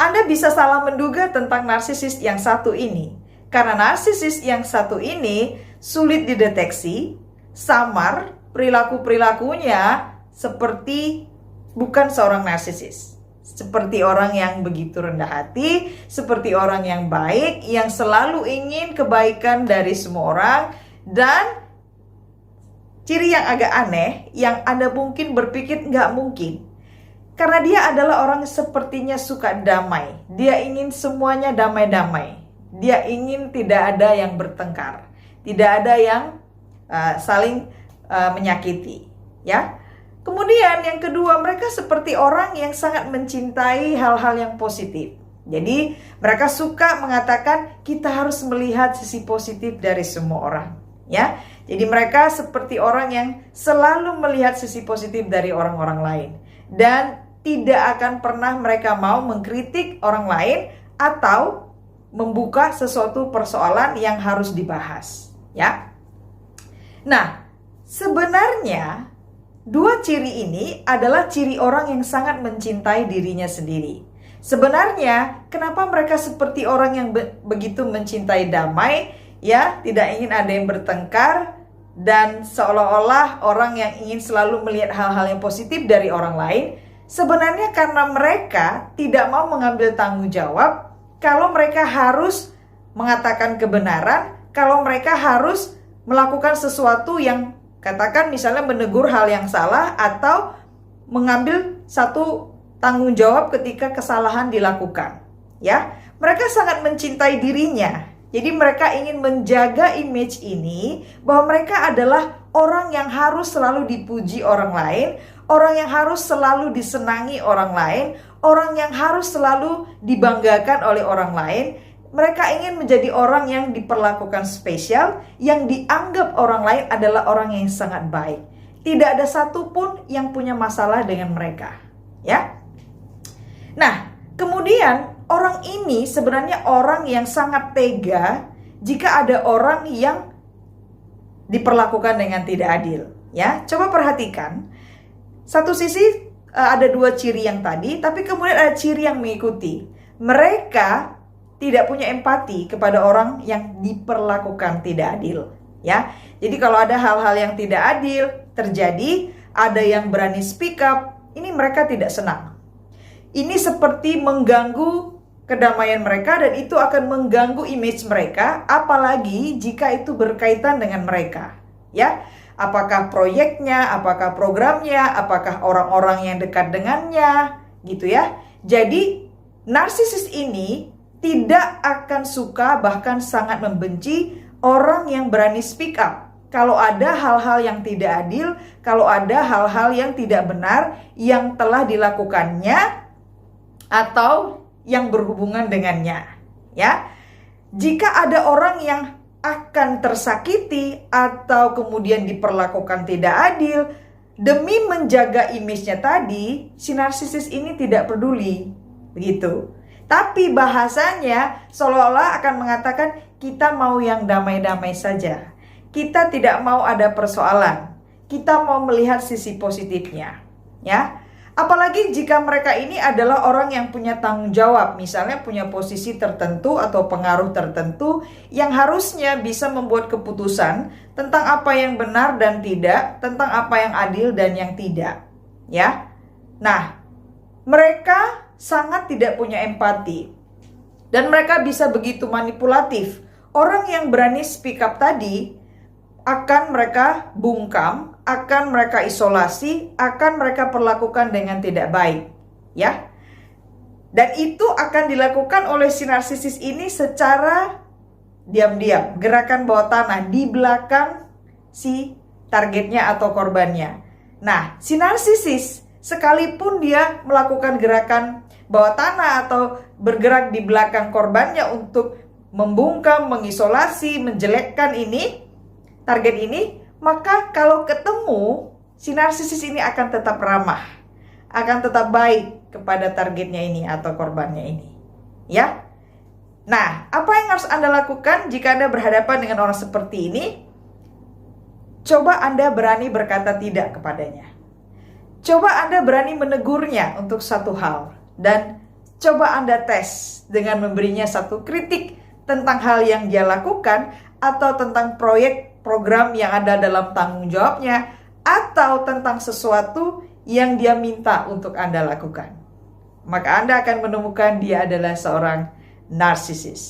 Anda bisa salah menduga tentang narsisis yang satu ini. Karena narsisis yang satu ini sulit dideteksi, samar, perilaku-perilakunya seperti bukan seorang narsisis. Seperti orang yang begitu rendah hati, seperti orang yang baik, yang selalu ingin kebaikan dari semua orang. Dan ciri yang agak aneh, yang Anda mungkin berpikir nggak mungkin. Karena dia adalah orang sepertinya suka damai. Dia ingin semuanya damai-damai. Dia ingin tidak ada yang bertengkar. Tidak ada yang saling menyakiti. Ya. Kemudian yang kedua, mereka seperti orang yang sangat mencintai hal-hal yang positif. Jadi mereka suka mengatakan kita harus melihat sisi positif dari semua orang. Ya. Jadi mereka seperti orang yang selalu melihat sisi positif dari orang-orang lain. Dan tidak akan pernah mereka mau mengkritik orang lain atau membuka sesuatu persoalan yang harus dibahas, ya. Nah, sebenarnya dua ciri ini adalah ciri orang yang sangat mencintai dirinya sendiri. Sebenarnya, kenapa mereka seperti orang yang begitu mencintai damai, ya, tidak ingin ada yang bertengkar, dan seolah-olah orang yang ingin selalu melihat hal-hal yang positif dari orang lain. Sebenarnya karena mereka tidak mau mengambil tanggung jawab kalau mereka harus mengatakan kebenaran, kalau mereka harus melakukan sesuatu yang katakan misalnya menegur hal yang salah atau mengambil satu tanggung jawab ketika kesalahan dilakukan. Ya, mereka sangat mencintai dirinya. Jadi mereka ingin menjaga image ini bahwa mereka adalah orang yang harus selalu dipuji orang lain, orang yang harus selalu disenangi orang lain, orang yang harus selalu dibanggakan oleh orang lain. Mereka ingin menjadi orang yang diperlakukan spesial, yang dianggap orang lain adalah orang yang sangat baik. Tidak ada satupun yang punya masalah dengan mereka. Ya. Nah, kemudian orang ini sebenarnya orang yang sangat tega jika ada orang yang diperlakukan dengan tidak adil. Ya, coba perhatikan. Satu sisi ada dua ciri yang tadi, tapi kemudian ada ciri yang mengikuti. Mereka tidak punya empati kepada orang yang diperlakukan tidak adil. Ya, jadi kalau ada hal-hal yang tidak adil terjadi, ada yang berani speak up, ini mereka tidak senang. Ini seperti mengganggu kedamaian mereka dan itu akan mengganggu image mereka, apalagi jika itu berkaitan dengan mereka. Ya. Apakah proyeknya, apakah programnya, apakah orang-orang yang dekat dengannya, gitu ya. Jadi, narsisis ini tidak akan suka, bahkan sangat membenci orang yang berani speak up. Kalau ada hal-hal yang tidak adil, kalau ada hal-hal yang tidak benar yang telah dilakukannya atau yang berhubungan dengannya, ya. Jika ada orang yang akan tersakiti atau kemudian diperlakukan tidak adil, demi menjaga image-nya tadi, si narsisis ini tidak peduli, begitu. Tapi bahasanya seolah-olah akan mengatakan kita mau yang damai-damai saja. Kita tidak mau ada persoalan. Kita mau melihat sisi positifnya, ya. Apalagi jika mereka ini adalah orang yang punya tanggung jawab, misalnya punya posisi tertentu atau pengaruh tertentu yang harusnya bisa membuat keputusan tentang apa yang benar dan tidak, tentang apa yang adil dan yang tidak, ya. Nah, mereka sangat tidak punya empati dan mereka bisa begitu manipulatif. Orang yang berani speak up tadi akan mereka bungkam, akan mereka isolasi, akan mereka perlakukan dengan tidak baik, ya. Dan itu akan dilakukan oleh si narsisis ini secara diam-diam, gerakan bawah tanah di belakang si targetnya atau korbannya. Nah, si narsisis sekalipun dia melakukan gerakan bawah tanah atau bergerak di belakang korbannya untuk membungkam, mengisolasi, menjelekkan ini target ini, maka kalau ketemu, si narsisis ini akan tetap ramah, akan tetap baik kepada targetnya ini atau korbannya ini, ya. Nah, apa yang harus Anda lakukan jika Anda berhadapan dengan orang seperti ini? Coba Anda berani berkata tidak kepadanya. Coba Anda berani menegurnya untuk satu hal. Dan Coba Anda tes dengan memberinya satu kritik tentang hal yang dia lakukan, atau tentang proyek program yang ada dalam tanggung jawabnya, atau tentang sesuatu yang dia minta untuk Anda lakukan. Maka Anda akan menemukan dia adalah seorang narsisis.